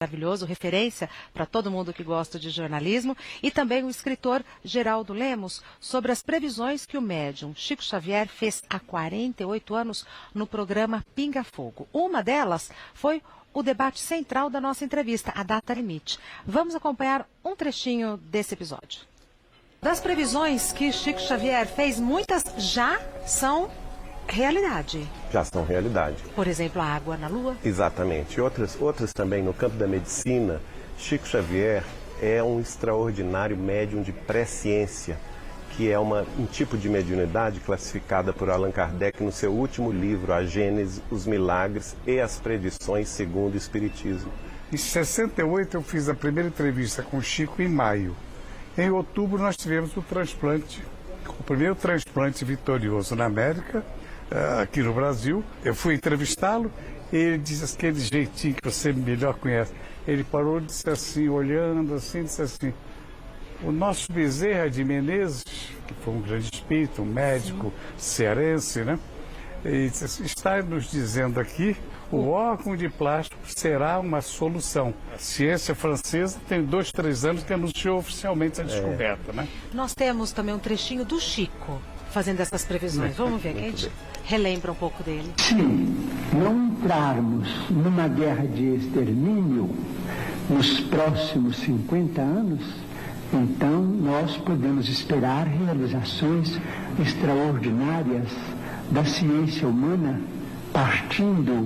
maravilhoso, referência para todo mundo que gosta de jornalismo, e também o escritor Geraldo Lemos, sobre as previsões que o médium Chico Xavier fez há 48 anos no programa Pinga Fogo. Uma delas foi o debate central da nossa entrevista, a data limite. Vamos acompanhar um trechinho desse episódio. Das previsões que Chico Xavier fez, muitas já são realidade. Já são realidade. Por exemplo, a água na Lua. Exatamente. Outras também no campo da medicina. Chico Xavier é um extraordinário médium de presciência, que é um tipo de mediunidade classificada por Allan Kardec no seu último livro, A Gênese, os Milagres e as Predições segundo o Espiritismo. Em 68 eu fiz a primeira entrevista com o Chico em maio. Em outubro nós tivemos o transplante, o primeiro transplante vitorioso na América, aqui no Brasil. Eu fui entrevistá-lo e ele disse aquele jeitinho que você melhor conhece. Ele parou e disse assim, olhando assim, disse assim: o nosso Bezerra de Menezes, que foi um grande espírito, um médico cearense, né? E disse assim, está nos dizendo aqui, o órgão de plástico será uma solução. A ciência francesa tem 2, 3 anos que anunciou oficialmente a descoberta, né? Nós temos também um trechinho do Chico fazendo essas previsões. Vamos ver, que a gente relembra um pouco dele. Se não entrarmos numa guerra de extermínio nos próximos 50 anos, então nós podemos esperar realizações extraordinárias da ciência humana partindo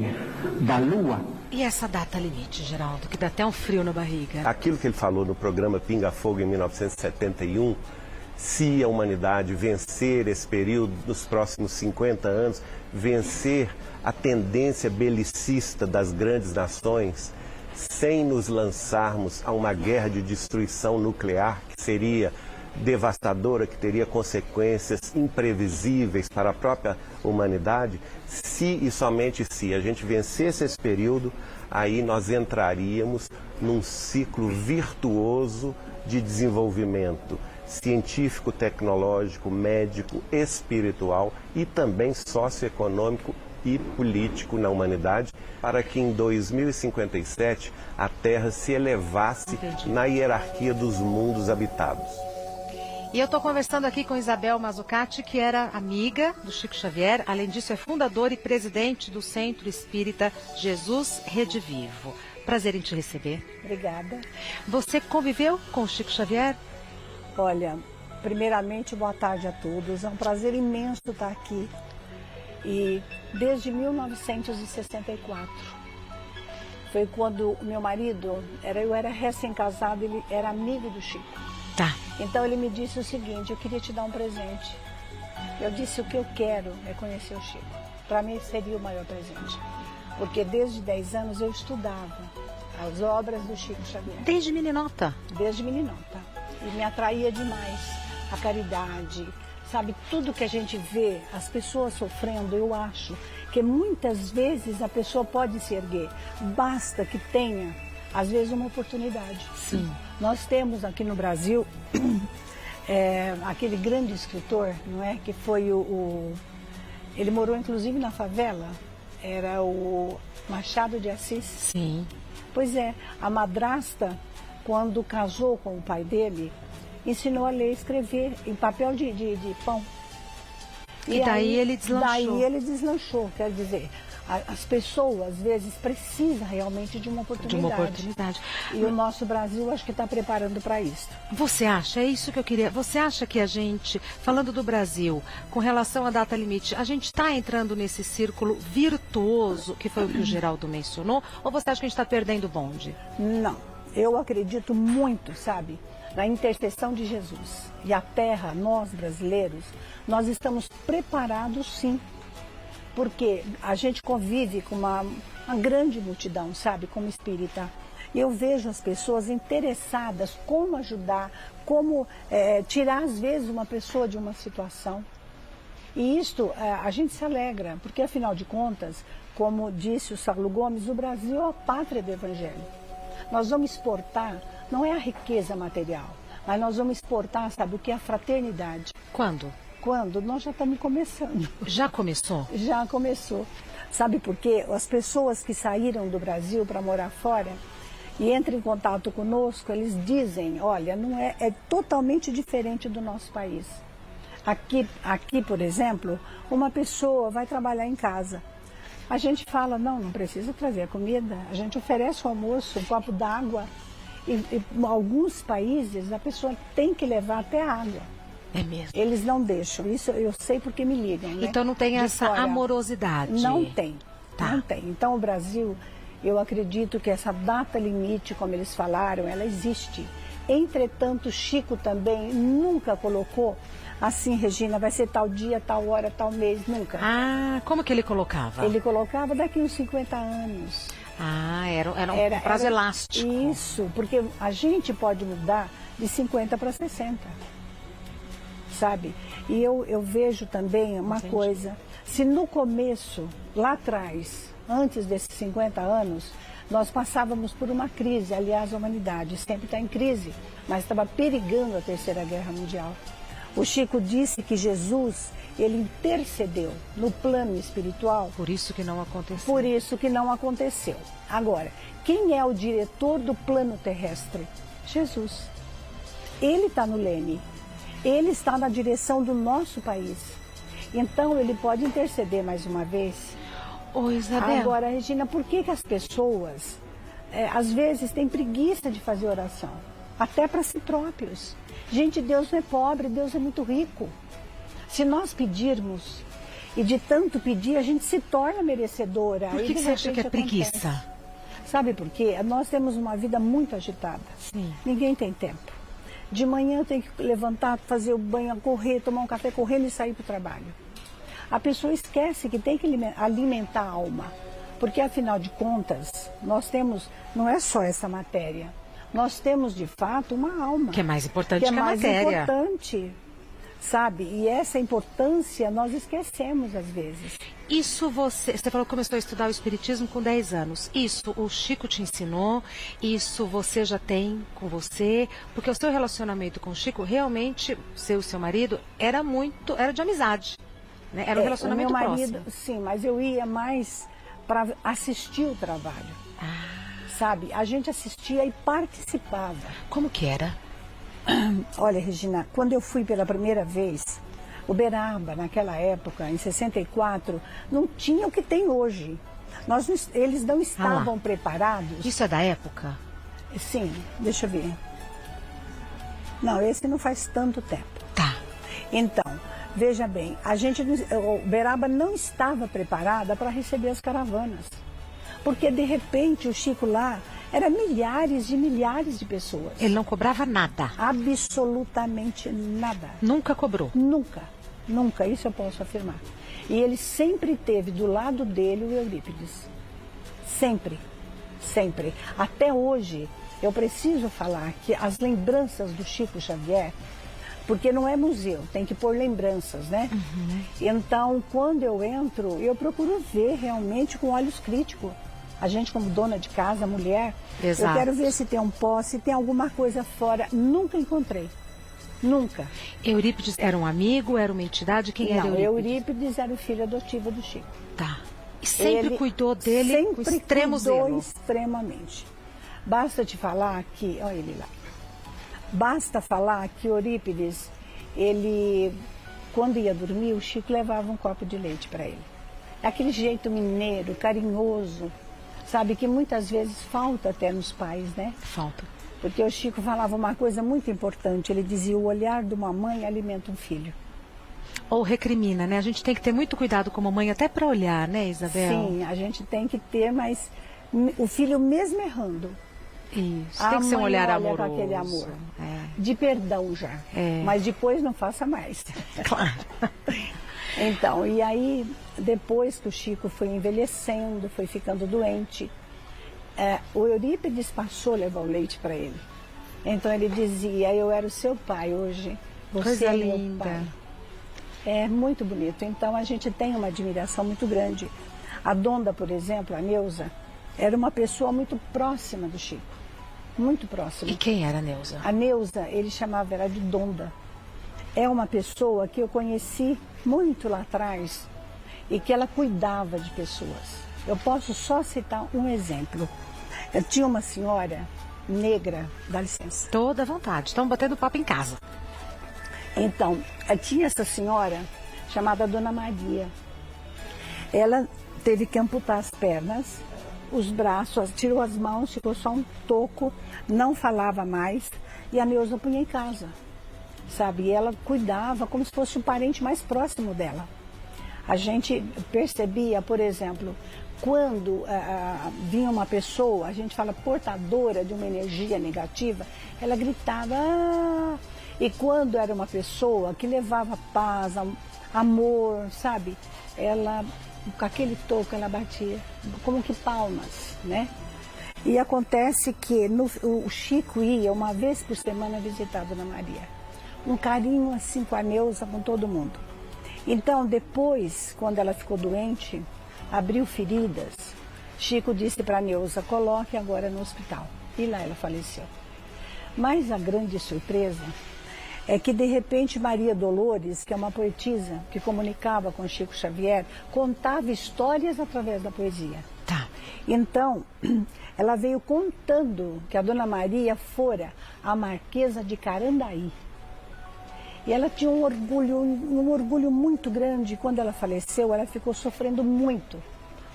da Lua. E essa data limite, Geraldo, que dá até um frio na barriga? Aquilo que ele falou no programa Pinga Fogo em 1971, se a humanidade vencer esse período nos próximos 50 anos, vencer a tendência belicista das grandes nações, sem nos lançarmos a uma guerra de destruição nuclear, que seria devastadora, que teria consequências imprevisíveis para a própria humanidade, se e somente se a gente vencesse esse período, aí nós entraríamos num ciclo virtuoso de desenvolvimento científico, tecnológico, médico, espiritual e também socioeconômico e político na humanidade, para que em 2057 a Terra se elevasse na hierarquia dos mundos habitados. E eu estou conversando aqui com Isabel Mazzucati, que era amiga do Chico Xavier. Além disso, é fundadora e presidente do Centro Espírita Jesus Rede Vivo. Prazer em te receber. Obrigada. Você conviveu com o Chico Xavier? Olha, primeiramente, boa tarde a todos. É um prazer imenso estar aqui. E desde 1964, foi quando o meu marido, eu era recém-casado, ele era amigo do Chico. Tá. Então ele me disse o seguinte: eu queria te dar um presente. Eu disse: o que eu quero é conhecer o Chico. Para mim seria o maior presente. Porque desde 10 anos eu estudava as obras do Chico Xavier. Desde meninota? Desde meninota. E me atraía demais a caridade, sabe? Tudo que a gente vê, as pessoas sofrendo, eu acho que muitas vezes a pessoa pode se erguer. Basta que tenha, às vezes, uma oportunidade. Sim. Nós temos aqui no Brasil aquele grande escritor, não é? Que foi ele morou inclusive na favela, era o Machado de Assis. Sim. Pois é, a madrasta, quando casou com o pai dele, ensinou a ler e escrever em papel de pão. E daí ele deslanchou. Daí ele deslanchou, quer dizer, as pessoas, às vezes, precisam realmente de uma oportunidade. E o nosso Brasil, acho que está preparando para isso. Você acha, é isso que eu queria, você acha que a gente, falando do Brasil, com relação à data limite, a gente está entrando nesse círculo virtuoso, que foi o que o Geraldo mencionou, ou você acha que a gente está perdendo o bonde? Não, eu acredito muito, sabe, na intercessão de Jesus. E a Terra, nós brasileiros, nós estamos preparados sim. Porque a gente convive com uma grande multidão, sabe, como espírita. E eu vejo as pessoas interessadas como ajudar, como tirar às vezes uma pessoa de uma situação. E isto a gente se alegra, porque afinal de contas, como disse o Saulo Gomes, o Brasil é a pátria do Evangelho. Nós vamos exportar, não é a riqueza material, mas nós vamos exportar, sabe, o que é a fraternidade. Quando? Quando? Nós já estamos começando. Já começou? Já começou. Sabe por quê? As pessoas que saíram do Brasil para morar fora, e entram em contato conosco, eles dizem, olha, não é totalmente diferente do nosso país. Aqui, por exemplo, uma pessoa vai trabalhar em casa. A gente fala, não precisa trazer a comida. A gente oferece o almoço, um copo d'água. E em alguns países, a pessoa tem que levar até a água. É mesmo? Eles não deixam. Isso eu sei porque me ligam, né? Então não tem essa amorosidade? Não tem. Tá. Não tem. Então o Brasil, eu acredito que essa data limite, como eles falaram, ela existe. Entretanto, Chico também nunca colocou assim, Regina, vai ser tal dia, tal hora, tal mês, nunca. Ah, como que ele colocava? Ele colocava daqui uns 50 anos. Ah, era um prazo elástico. Isso, porque a gente pode mudar de 50 para 60, sabe? E eu vejo também uma coisa, se no começo, lá atrás, antes desses 50 anos, nós passávamos por uma crise, aliás, a humanidade sempre está em crise, mas estava perigando a Terceira Guerra Mundial. O Chico disse que Jesus, ele intercedeu no plano espiritual. Por isso que não aconteceu. Por isso que não aconteceu. Agora, quem é o diretor do plano terrestre? Jesus. Ele está no leme. Ele está na direção do nosso país. Então, ele pode interceder mais uma vez. Ô, Isabel. Agora, Regina, por que as pessoas, às vezes, têm preguiça de fazer oração? Até para si próprios. Gente, Deus não é pobre, Deus é muito rico. Se nós pedirmos, e de tanto pedir, a gente se torna merecedora. Por que você acha que é preguiça? Sabe por quê? Nós temos uma vida muito agitada. Sim. Ninguém tem tempo. De manhã eu tenho que levantar, fazer o banho, correr, tomar um café correndo e sair para o trabalho. A pessoa esquece que tem que alimentar a alma. Porque, afinal de contas, nós temos, não é só essa matéria. Nós temos, de fato, uma alma. Que é mais importante que a matéria. Que é mais importante, sabe? E essa importância nós esquecemos às vezes. Isso você falou que começou a estudar o Espiritismo com 10 anos. Isso o Chico te ensinou? Isso você já tem com você? Porque o seu relacionamento com o Chico, realmente, seu e seu marido, era de amizade. Né? Era um relacionamento próximo. Sim, mas eu ia mais para assistir o trabalho. Sabe? A gente assistia e participava. Como que era? Olha, Regina, quando eu fui pela primeira vez, Uberaba, naquela época, em 64, não tinha o que tem hoje. Eles não estavam preparados. Isso é da época? Sim, deixa eu ver. Não, esse não faz tanto tempo. Tá. Então, veja bem, Uberaba não estava preparada para receber as caravanas. Porque, de repente, o Chico lá era milhares de pessoas. Ele não cobrava nada? Absolutamente nada. Nunca cobrou? Nunca, nunca, isso eu posso afirmar. E ele sempre teve do lado dele o Eurípides. Sempre, sempre. Até hoje, eu preciso falar que as lembranças do Chico Xavier, porque não é museu, tem que pôr lembranças, né? Uhum. Então, quando eu entro, eu procuro ver realmente com olhos críticos. A gente como dona de casa, mulher, Exato. Eu quero ver se tem um pó, se tem alguma coisa fora. Nunca encontrei. Nunca. Eurípides era um amigo, era uma entidade? Quem era Eurípides? Eurípides era o filho adotivo do Chico. Tá. E sempre cuidou dele com extremo zelo? Extremamente. Basta te falar que... Olha ele lá. Basta falar que Eurípides, ele... Quando ia dormir, o Chico levava um copo de leite para ele. Aquele jeito mineiro, carinhoso, sabe, que muitas vezes falta até nos pais, né? Falta. Porque o Chico falava uma coisa muito importante, ele dizia, o olhar de uma mãe alimenta um filho. Ou recrimina, né? A gente tem que ter muito cuidado como mãe, até para olhar, né, Isabel? Sim, a gente tem que ter, mas o filho mesmo errando. Isso, tem que ser um olhar amoroso. Com aquele amor, de perdão já, mas depois não faça mais. Claro. Então, e aí, depois que o Chico foi envelhecendo, foi ficando doente, o Eurípides passou a levar o leite para ele. Então ele dizia, eu era o seu pai hoje, você é meu pai. É muito bonito, então a gente tem uma admiração muito grande. A Donda, por exemplo, a Neuza, era uma pessoa muito próxima do Chico, muito próxima. E quem era a Neuza? A Neuza, ele chamava ela de Donda. É uma pessoa que eu conheci muito lá atrás e que ela cuidava de pessoas. Eu posso só citar um exemplo. Tinha uma senhora negra, dá licença. Toda à vontade. Estão batendo papo em casa. Então, tinha essa senhora chamada Dona Maria. Ela teve que amputar as pernas, os braços, tirou as mãos, ficou só um toco, não falava mais, e a Neuza punha em casa, sabe? E ela cuidava como se fosse o parente mais próximo dela. A gente percebia, por exemplo, quando vinha uma pessoa, a gente fala portadora de uma energia negativa, ela gritava, ah! E quando era uma pessoa que levava paz, amor, sabe? Ela, com aquele toco, ela batia, como que palmas, né? E acontece que o Chico ia uma vez por semana visitar a Dona Maria. Um carinho assim com a Neuza, com todo mundo. Então, depois, quando ela ficou doente, abriu feridas, Chico disse para a Neuza, coloque agora no hospital. E lá ela faleceu. Mas a grande surpresa é que, de repente, Maria Dolores, que é uma poetisa que comunicava com Chico Xavier, contava histórias através da poesia. Tá. Então, ela veio contando que a Dona Maria fora a Marquesa de Carandaí. E ela tinha um orgulho muito grande. Quando ela faleceu, ela ficou sofrendo muito,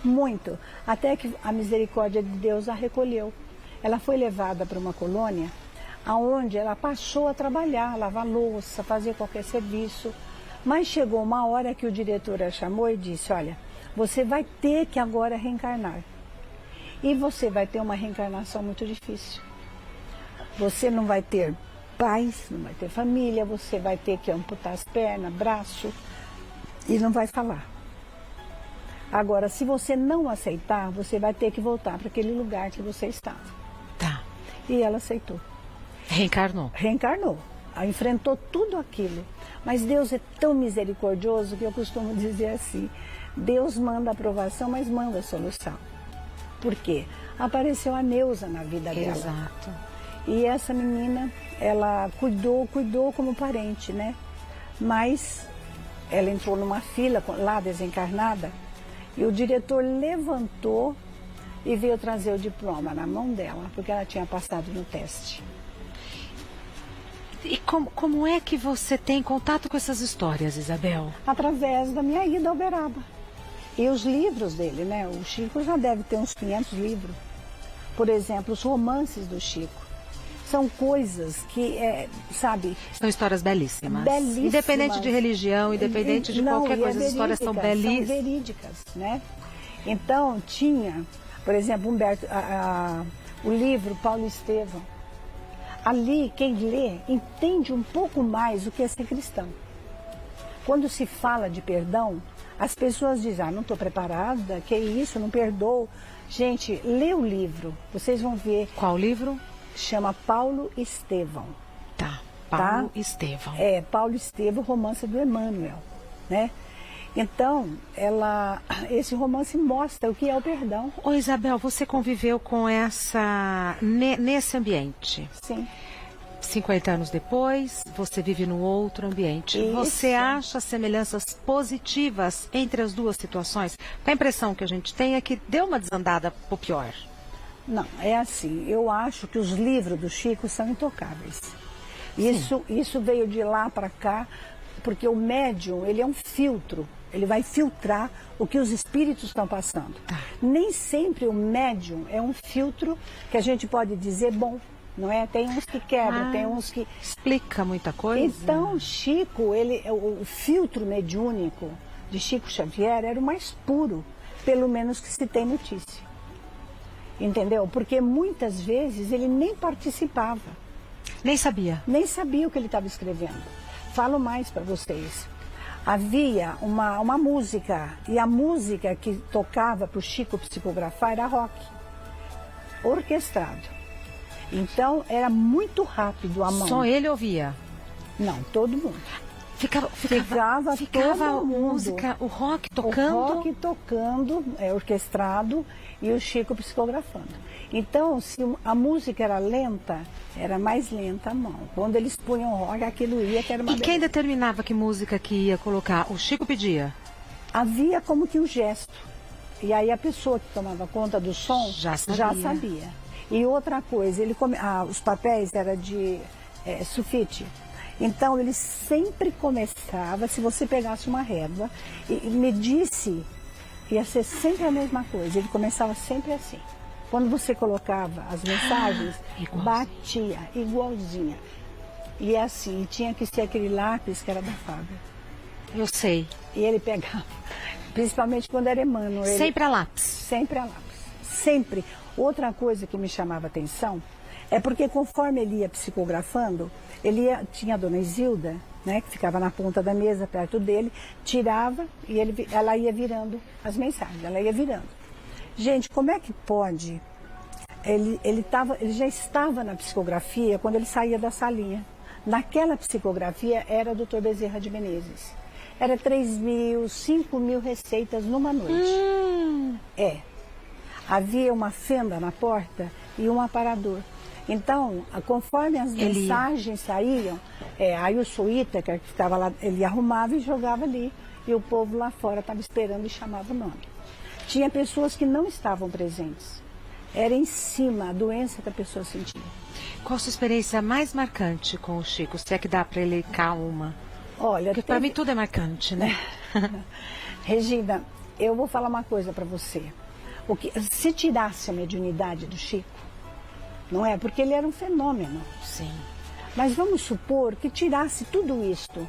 muito, até que a misericórdia de Deus a recolheu. Ela foi levada para uma colônia, aonde ela passou a trabalhar, lavar louça, fazer qualquer serviço. Mas chegou uma hora que o diretor a chamou e disse, olha, você vai ter que agora reencarnar. E você vai ter uma reencarnação muito difícil. Você não vai ter paz, não vai ter família, você vai ter que amputar as pernas, braço, e não vai falar. Agora, se você não aceitar, você vai ter que voltar para aquele lugar que você estava. Tá. E ela aceitou. Reencarnou. Reencarnou. Ela enfrentou tudo aquilo. Mas Deus é tão misericordioso que eu costumo dizer assim, Deus manda aprovação, mas manda solução. Por quê? Apareceu a Neuza na vida dela. Exato. E essa menina, ela cuidou como parente, né? Mas ela entrou numa fila lá desencarnada e o diretor levantou e veio trazer o diploma na mão dela, porque ela tinha passado no teste. E como é que você tem contato com essas histórias, Isabel? Através da minha ida ao Uberaba. E os livros dele, né? O Chico já deve ter uns 500 livros. Por exemplo, os romances do Chico. São coisas que, sabe... São histórias belíssimas. Belíssimas. Independente de religião, independente de qualquer coisa, as histórias são belíssimas. São verídicas, né? Então, tinha, por exemplo, o livro Paulo Estevão. Ali, quem lê, entende um pouco mais o que é ser cristão. Quando se fala de perdão, as pessoas dizem, não estou preparada, que isso, não perdoo. Gente, lê o livro, vocês vão ver. Qual livro? Chama Paulo Estevão. Tá, Paulo Estevão. É, Paulo Estevão, romance do Emmanuel, né? Então, esse romance mostra o que é o perdão. Ô Isabel, você conviveu com nesse ambiente? Sim. 50 anos depois, você vive num outro ambiente. Isso. Você acha semelhanças positivas entre as duas situações? A impressão que a gente tem é que deu uma desandada pro pior. Não, é assim, eu acho que os livros do Chico são intocáveis. Isso veio de lá para cá, porque o médium, ele é um filtro, ele vai filtrar o que os espíritos estão passando. Tá. Nem sempre o médium é um filtro que a gente pode dizer bom, não é? Tem uns que quebram, tem uns que... Explica muita coisa. Então, Chico, o filtro mediúnico de Chico Xavier era o mais puro, pelo menos que se tem notícia. Entendeu? Porque muitas vezes ele nem participava. Nem sabia. Nem sabia o que ele estava escrevendo. Falo mais para vocês. Havia uma música, e a música que tocava para o Chico psicografar era rock, orquestrado. Então era muito rápido a mão. Só ele ouvia? Não, todo mundo. Ficava todo a mundo. música, o rock tocando? O rock tocando, orquestrado, e o Chico psicografando. Então, se a música era lenta, era mais lenta a mão. Quando eles punham rock, aquilo ia, que era uma E quem determinava que música que ia colocar? O Chico pedia? Havia como que um gesto. E aí a pessoa que tomava conta do som já sabia. E outra coisa, os papéis eram de sulfite. Então ele sempre começava, se você pegasse uma régua e medisse, ia ser sempre a mesma coisa. Ele começava sempre assim. Quando você colocava as mensagens, batia igualzinha. E assim, tinha que ser aquele lápis que era da Faber. Eu sei. E ele pegava, principalmente quando era Emmanuel. Sempre a lápis. Sempre a lápis. Sempre. Outra coisa que me chamava atenção é porque conforme ele ia psicografando, tinha a dona Isilda, né, que ficava na ponta da mesa perto dele, tirava e ela ia virando as mensagens, ela ia virando. Gente, como é que pode? Ele já estava na psicografia quando ele saía da salinha. Naquela psicografia era o Dr. Bezerra de Menezes. Era 3.000, 5.000 receitas numa noite. Havia uma fenda na porta e um aparador. Então, conforme as mensagens saíam, aí o Suíta, que estava lá, ele arrumava e jogava ali. E o povo lá fora estava esperando e chamava o nome. Tinha pessoas que não estavam presentes. Era em cima a doença que a pessoa sentia. Qual a sua experiência mais marcante com o Chico? Se é que dá para elencar uma? Olha, porque para mim tudo é marcante, né? Regina, eu vou falar uma coisa para você. Se tirasse a mediunidade do Chico, não é? Porque ele era um fenômeno. Sim. Mas vamos supor que tirasse tudo isto.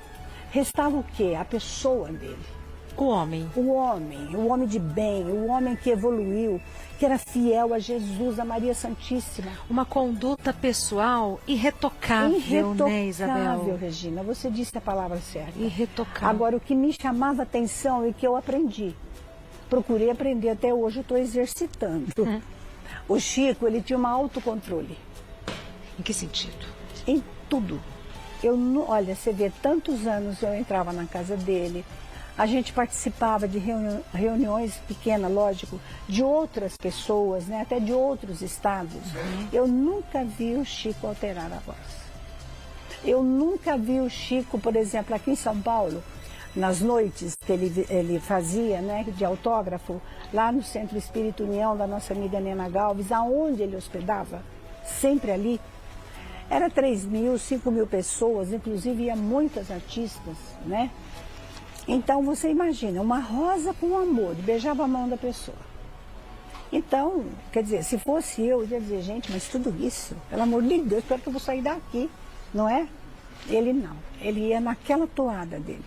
Restava o quê? A pessoa dele. O homem. O homem de bem, o homem que evoluiu, que era fiel a Jesus, a Maria Santíssima. Uma conduta pessoal irretocável, né, Isabel? Irretocável, Regina. Você disse a palavra certa. Irretocável. Agora, o que me chamava a atenção e que eu aprendi, procurei aprender até hoje, eu estou exercitando. O Chico, ele tinha um autocontrole. Em que sentido? Em tudo. Olha, você vê, tantos anos eu entrava na casa dele, a gente participava de reuniões pequenas, lógico, de outras pessoas, né, até de outros estados. Eu nunca vi o Chico alterar a voz. Eu nunca vi o Chico, por exemplo, aqui em São Paulo, nas noites que ele fazia, né, de autógrafo, lá no Centro Espírito União da nossa amiga Nena Galves, aonde ele hospedava, sempre ali, era 3.000, 5.000 pessoas, inclusive ia muitas artistas, né? Então você imagina, uma rosa com amor, beijava a mão da pessoa. Então, quer dizer, se fosse eu ia dizer, gente, mas tudo isso, pelo amor de Deus, espero que eu vou sair daqui, não é? Ele não, ele ia naquela toada dele.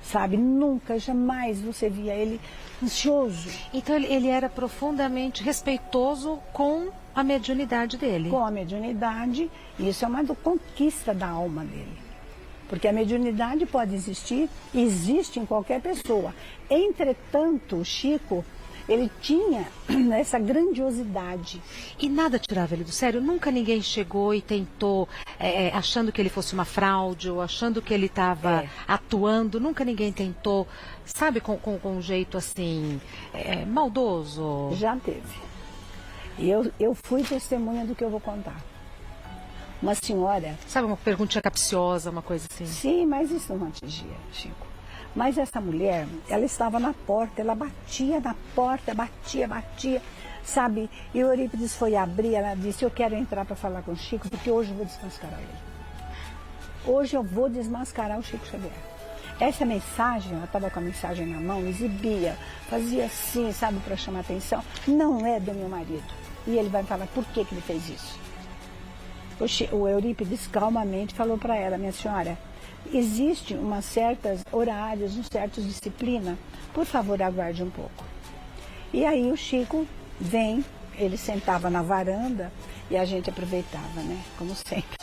Sabe, nunca, jamais você via ele ansioso. Então ele era profundamente respeitoso com a mediunidade dele. Com a mediunidade, isso é uma conquista da alma dele. Porque a mediunidade pode existir, existe em qualquer pessoa. Entretanto, o Chico, ele tinha essa grandiosidade. E nada tirava ele do sério? Nunca ninguém chegou e tentou, achando que ele fosse uma fraude, ou achando que ele estava atuando, nunca ninguém tentou, sabe, com um jeito assim, maldoso? Já teve. E eu fui testemunha do que eu vou contar. Uma senhora... Sabe, uma perguntinha capciosa, uma coisa assim? Sim, mas isso não atingia, Chico. Mas essa mulher, ela estava na porta, ela batia na porta, batia, sabe? E o Eurípides foi abrir, ela disse, eu quero entrar para falar com o Chico, porque hoje eu vou desmascarar ele. Hoje eu vou desmascarar o Chico Xavier. Essa mensagem, ela estava com a mensagem na mão, exibia, fazia assim, sabe, para chamar atenção. Não é do meu marido. E ele vai falar, por que ele fez isso? O Eurípides calmamente falou para ela, minha senhora, existe umas certas horários, uma certa disciplina, por favor aguarde um pouco. E aí o Chico vem, ele sentava na varanda e a gente aproveitava, né, como sempre.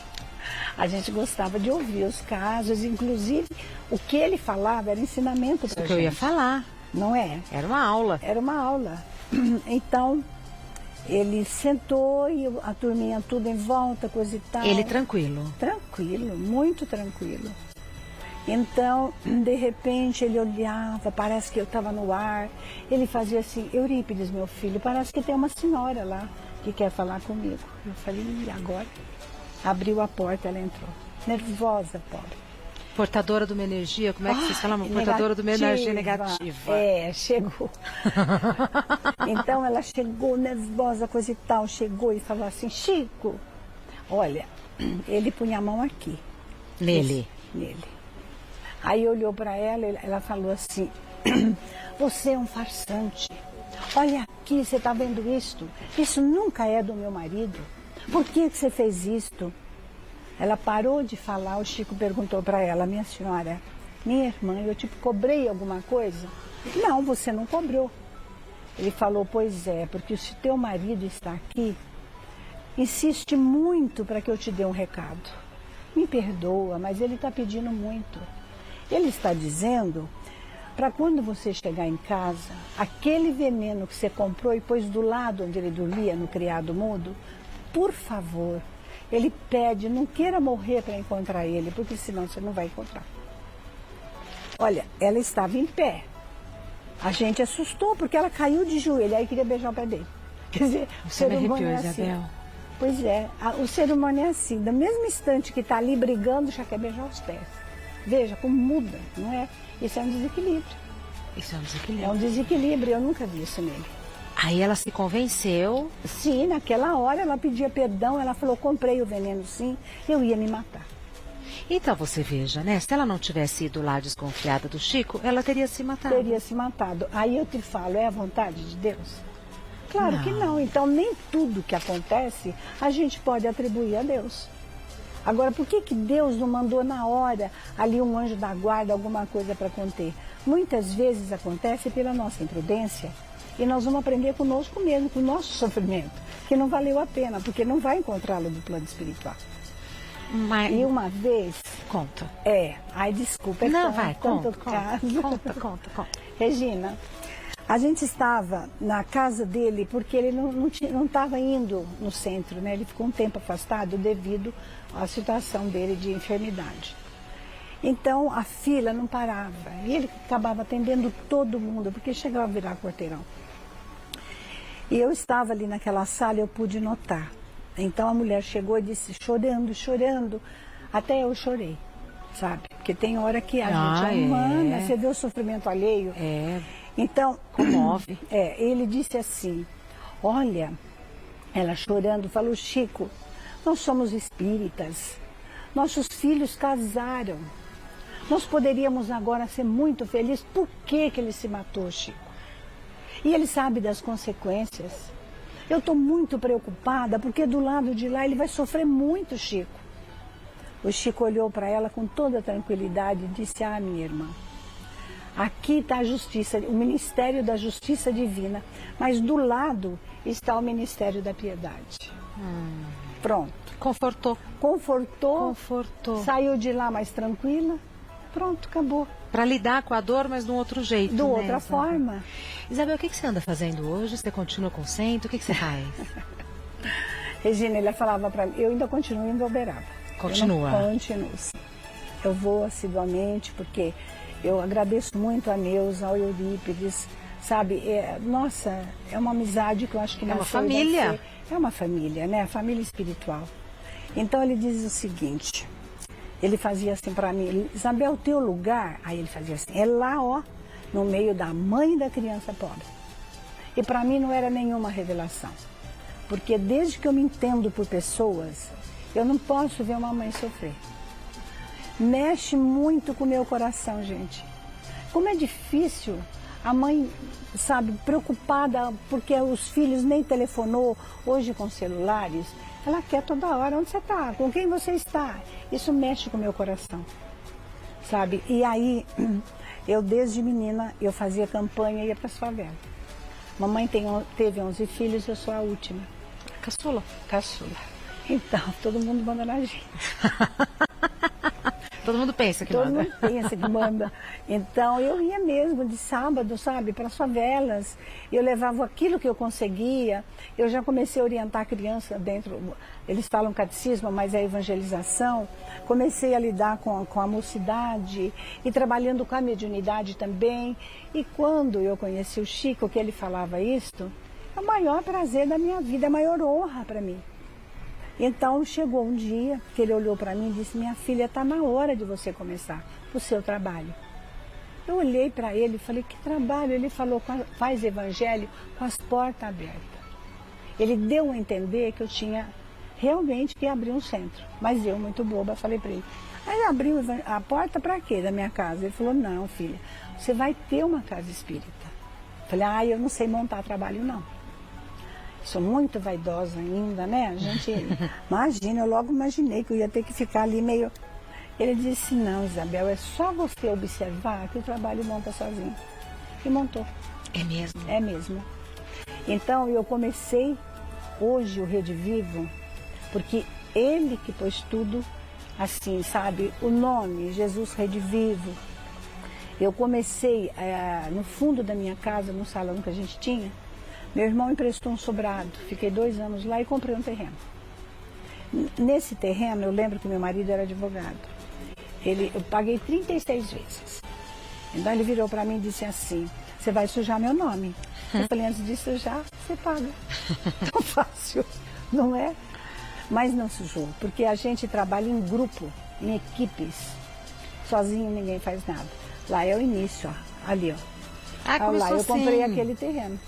A gente gostava de ouvir os casos, inclusive o que ele falava era ensinamento para a gente. O que eu ia falar. Não é? Era uma aula. Era uma aula. Então... ele sentou e a turminha tudo em volta, coisa e tal. Ele tranquilo? Tranquilo, muito tranquilo. Então, de repente, ele olhava, parece que eu estava no ar. Ele fazia assim, Eurípides, meu filho, parece que tem uma senhora lá que quer falar comigo. Eu falei, e agora? Abriu a porta, ela entrou. Nervosa, pobre. Portadora de uma energia, como é que vocês falam? Portadora de uma energia negativa. É, chegou. Então ela chegou nervosa, coisa e tal, chegou e falou assim, Chico, olha, ele punha a mão aqui. Nele? Nele. Aí olhou para ela, ela falou assim, você é um farsante. Olha aqui, você está vendo isto? Isso nunca é do meu marido. Por que você fez isto? Ela parou de falar, o Chico perguntou para ela, minha senhora, minha irmã, eu te cobrei alguma coisa? Não, você não cobrou. Ele falou, pois é, porque se teu marido está aqui, insiste muito para que eu te dê um recado. Me perdoa, mas ele está pedindo muito. Ele está dizendo, para quando você chegar em casa, aquele veneno que você comprou e pôs do lado onde ele dormia, no criado mudo, por favor, ele pede, não queira morrer para encontrar ele, porque senão você não vai encontrar. Olha, ela estava em pé. A gente assustou, porque ela caiu de joelho, aí queria beijar o pé dele. Quer dizer, o ser humano é assim. Isabel. Pois é, o ser humano é assim. No mesmo instante que está ali brigando, já quer beijar os pés. Veja como muda, não é? Isso é um desequilíbrio. Isso é um desequilíbrio. É um desequilíbrio, eu nunca vi isso nele. Aí ela se convenceu. Sim, naquela hora ela pedia perdão, ela falou, comprei o veneno sim, eu ia me matar. Então você veja, né? Se ela não tivesse ido lá desconfiada do Chico, ela teria se matado. Teria se matado. Aí eu te falo, é a vontade de Deus? Claro que não. Então nem tudo que acontece a gente pode atribuir a Deus. Agora, por que Deus não mandou na hora ali um anjo da guarda, alguma coisa para conter? Muitas vezes acontece pela nossa imprudência. E nós vamos aprender conosco mesmo, com o nosso sofrimento, que não valeu a pena, porque não vai encontrá-lo no plano espiritual. Mas... E uma vez... Conta. Ai, desculpa. Não, vai, conta. Conta. Regina, a gente estava na casa dele porque ele não estava indo no centro, né? Ele ficou um tempo afastado devido à situação dele de enfermidade. Então, a fila não parava. E ele acabava atendendo todo mundo, porque chegava a virar quarteirão. E eu estava ali naquela sala e eu pude notar. Então, a mulher chegou e disse, chorando. Até eu chorei, sabe? Porque tem hora que a gente é humana, você vê o sofrimento alheio. Então, comove. Ele disse assim, olha, ela chorando, falou, Chico, nós somos espíritas. Nossos filhos casaram. Nós poderíamos agora ser muito felizes. Por que ele se matou, Chico? E ele sabe das consequências. Eu estou muito preocupada, porque do lado de lá ele vai sofrer muito, Chico. O Chico olhou para ela com toda tranquilidade e disse, minha irmã, aqui está a justiça, o Ministério da Justiça Divina, mas do lado está o Ministério da Piedade. Pronto. Confortou. Saiu de lá mais tranquila. Pronto, acabou. Para lidar com a dor, mas de um outro jeito. De outra forma. Isabel, o que você anda fazendo hoje? Você continua com o centro? O que você faz? Regina, ele falava para mim, eu ainda continuo indo ao Uberaba. Continua? Continuo, sim. Eu vou assiduamente, porque eu agradeço muito a Neuza, ao Eurípides, sabe? Nossa, é uma amizade que eu acho que não é uma família. É uma família, né? A família espiritual. Então ele diz o seguinte, ele fazia assim para mim, Isabel, o teu lugar, aí ele fazia assim, é lá, ó, no meio da mãe e da criança pobre. E para mim não era nenhuma revelação, porque desde que eu me entendo por pessoas, eu não posso ver uma mãe sofrer. Mexe muito com o meu coração, gente. Como é difícil a mãe, sabe, preocupada porque os filhos nem telefonou, hoje com celulares, ela quer toda hora, onde você está, com quem você está. Isso mexe com o meu coração, sabe? E aí, eu desde menina, eu fazia campanha e ia para as favelas. Mamãe teve 11 filhos, eu sou a última. Caçula? Caçula. Então, todo mundo manda na gente. Todo mundo pensa que manda. Todo mundo pensa que manda. Então, eu ia mesmo de sábado, sabe, para as favelas. Eu levava aquilo que eu conseguia. Eu já comecei a orientar a criança dentro, eles falam catecismo, mas é evangelização. Comecei a lidar com a mocidade e trabalhando com a mediunidade também. E quando eu conheci o Chico, que ele falava isto, é o maior prazer da minha vida, a maior honra para mim. Então chegou um dia que ele olhou para mim e disse: minha filha, está na hora de você começar o seu trabalho. Eu olhei para ele e falei: que trabalho? Ele falou: faz evangelho com as portas abertas. Ele deu a entender que eu tinha realmente que abrir um centro. Mas eu, muito boba, falei para ele: aí abriu a porta para quê da minha casa? Ele falou: não, filha, você vai ter uma casa espírita. Falei: eu não sei montar trabalho, não. Sou muito vaidosa ainda, né? Imagina, eu logo imaginei que eu ia ter que ficar ali meio... Ele disse: não, Isabel, é só você observar que o trabalho monta sozinho. E montou. É mesmo? É mesmo. Então eu comecei hoje o Rede Vivo, porque ele que pôs tudo assim, sabe? O nome, Jesus Rede Vivo. Eu comecei no fundo da minha casa, no salão que a gente tinha. Meu irmão emprestou um sobrado, fiquei 2 anos lá e comprei um terreno. Nesse terreno, eu lembro que meu marido era advogado. Eu paguei 36 vezes. Então ele virou para mim e disse assim: você vai sujar meu nome. Eu falei: antes de sujar, você paga. Tão fácil, não é? Mas não sujou, porque a gente trabalha em grupo, em equipes. Sozinho ninguém faz nada. Lá é o início, ó, ali, ó. Lá eu comprei aquele terreno.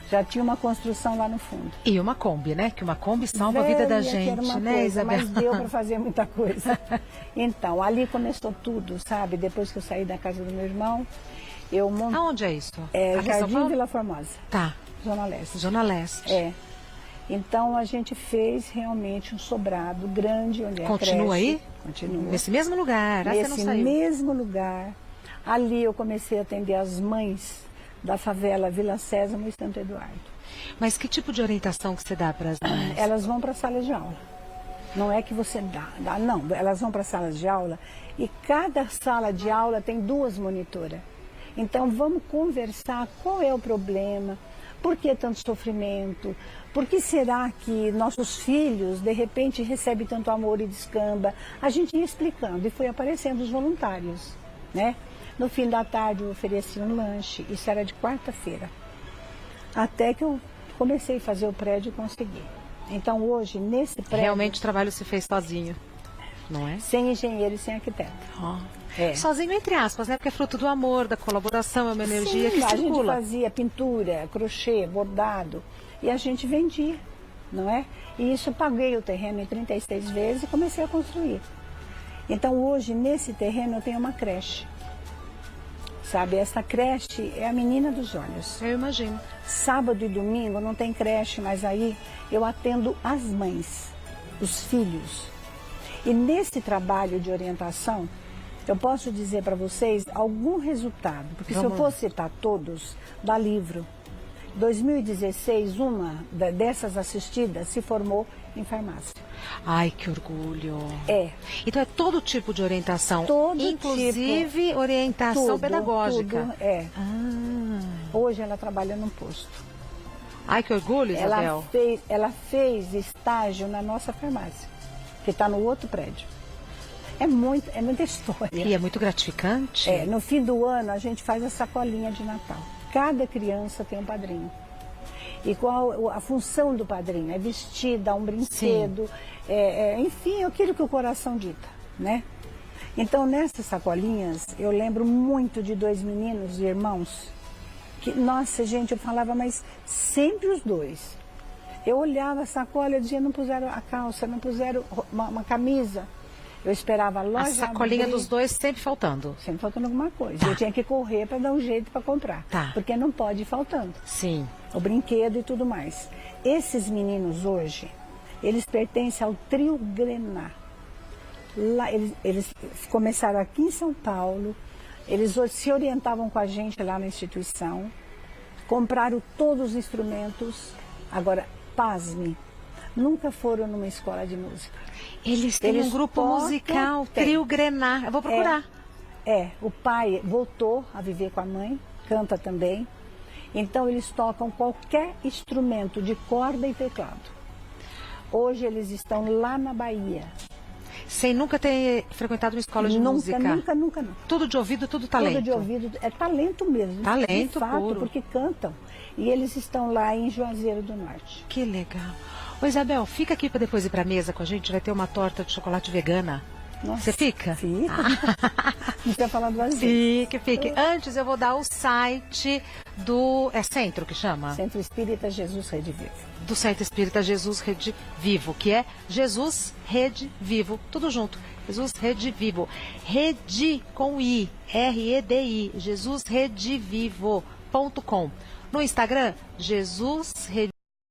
Já tinha uma construção lá no fundo. E uma Kombi, né? Que uma Kombi salva a vida da gente, né, Isabel? Mas deu para fazer muita coisa. Então, ali começou tudo, sabe? Depois que eu saí da casa do meu irmão, eu montei... Aonde é isso? Jardim Vila Formosa. Tá. Zona Leste. Zona Leste. É. Então, a gente fez realmente um sobrado grande, onde é a Continua creche. aí? Continua. Nesse mesmo lugar? Nesse mesmo lugar. Ali eu comecei a atender as mães da favela Vila Sésamo e Santo Eduardo. Mas que tipo de orientação que você dá para as mães? Elas vão para a sala de aula. Não é que você dá, não. Elas vão para a sala de aula e cada sala de aula tem 2 monitoras. Então vamos conversar qual é o problema, por que tanto sofrimento, por que será que nossos filhos de repente recebem tanto amor e descamba. A gente ia explicando e foi aparecendo os voluntários, né? No fim da tarde eu ofereci um lanche, isso era de quarta-feira. Até que eu comecei a fazer o prédio e consegui. Então hoje, nesse prédio... Realmente o trabalho se fez sozinho, não é? Sem engenheiro e sem arquiteto. Sozinho entre aspas, né? Porque é fruto do amor, da colaboração, é uma energia que a circula. gente fazia pintura, crochê, bordado e a gente vendia, não é? E isso eu paguei o terreno em 36 vezes e comecei a construir. Então hoje, nesse terreno, eu tenho uma creche. Sabe, essa creche é a menina dos olhos. Eu imagino. Sábado e domingo não tem creche, mas aí eu atendo as mães, os filhos. E nesse trabalho de orientação, eu posso dizer para vocês algum resultado. Porque se eu fosse citar todos, dá livro. 2016, uma dessas assistidas se formou em farmácia. Ai, que orgulho. É. Então é todo tipo de orientação, inclusive tipo, orientação pedagógica. Tudo, é. Hoje ela trabalha num posto. Ai, que orgulho, Isabel. Ela fez estágio na nossa farmácia, que está no outro prédio. É muita história. E é muito gratificante. No fim do ano a gente faz a sacolinha de Natal. Cada criança tem um padrinho. E qual a função do padrinho? É vestir, dar um brinquedo, enfim, aquilo que o coração dita, né? Então, nessas sacolinhas, eu lembro muito de 2 meninos, irmãos, que, nossa, gente, eu falava, mas sempre os 2. Eu olhava a sacola e dizia: não puseram a calça, não puseram uma camisa. Eu esperava a loja A sacolinha abrir, dos 2 sempre faltando. Sempre faltando alguma coisa. Eu tinha que correr para dar um jeito para comprar. Porque não pode ir faltando. Sim. O brinquedo e tudo mais. Esses meninos hoje, eles pertencem ao trio Grená. Lá, eles começaram aqui em São Paulo, eles se orientavam com a gente lá na instituição, compraram todos os instrumentos. Agora, pasme, nunca foram numa escola de música. Eles têm um grupo musical, Trio Grená. Eu vou procurar. O pai voltou a viver com a mãe, canta também. Então eles tocam qualquer instrumento de corda e teclado. Hoje eles estão lá na Bahia. Sem nunca ter frequentado uma escola de música? Nunca. Tudo de ouvido, tudo talento? Tudo de ouvido, é talento mesmo. Talento de fato, puro. Porque cantam. E eles estão lá em Juazeiro do Norte. Que legal. Ô Isabel, fica aqui para depois ir para a mesa com a gente, vai ter uma torta de chocolate vegana. Nossa, Você fica? Fica. Não precisa falar duas vezes. Fique. Antes eu vou dar o site do... É Centro que chama? Centro Espírita Jesus Rede Vivo. Do Centro Espírita Jesus Rede Vivo, que é Jesus Rede Vivo, tudo junto. Jesus Rede Vivo. Rede com I, R-E-D-I, jesusredevivo.com. No Instagram, Jesus Rede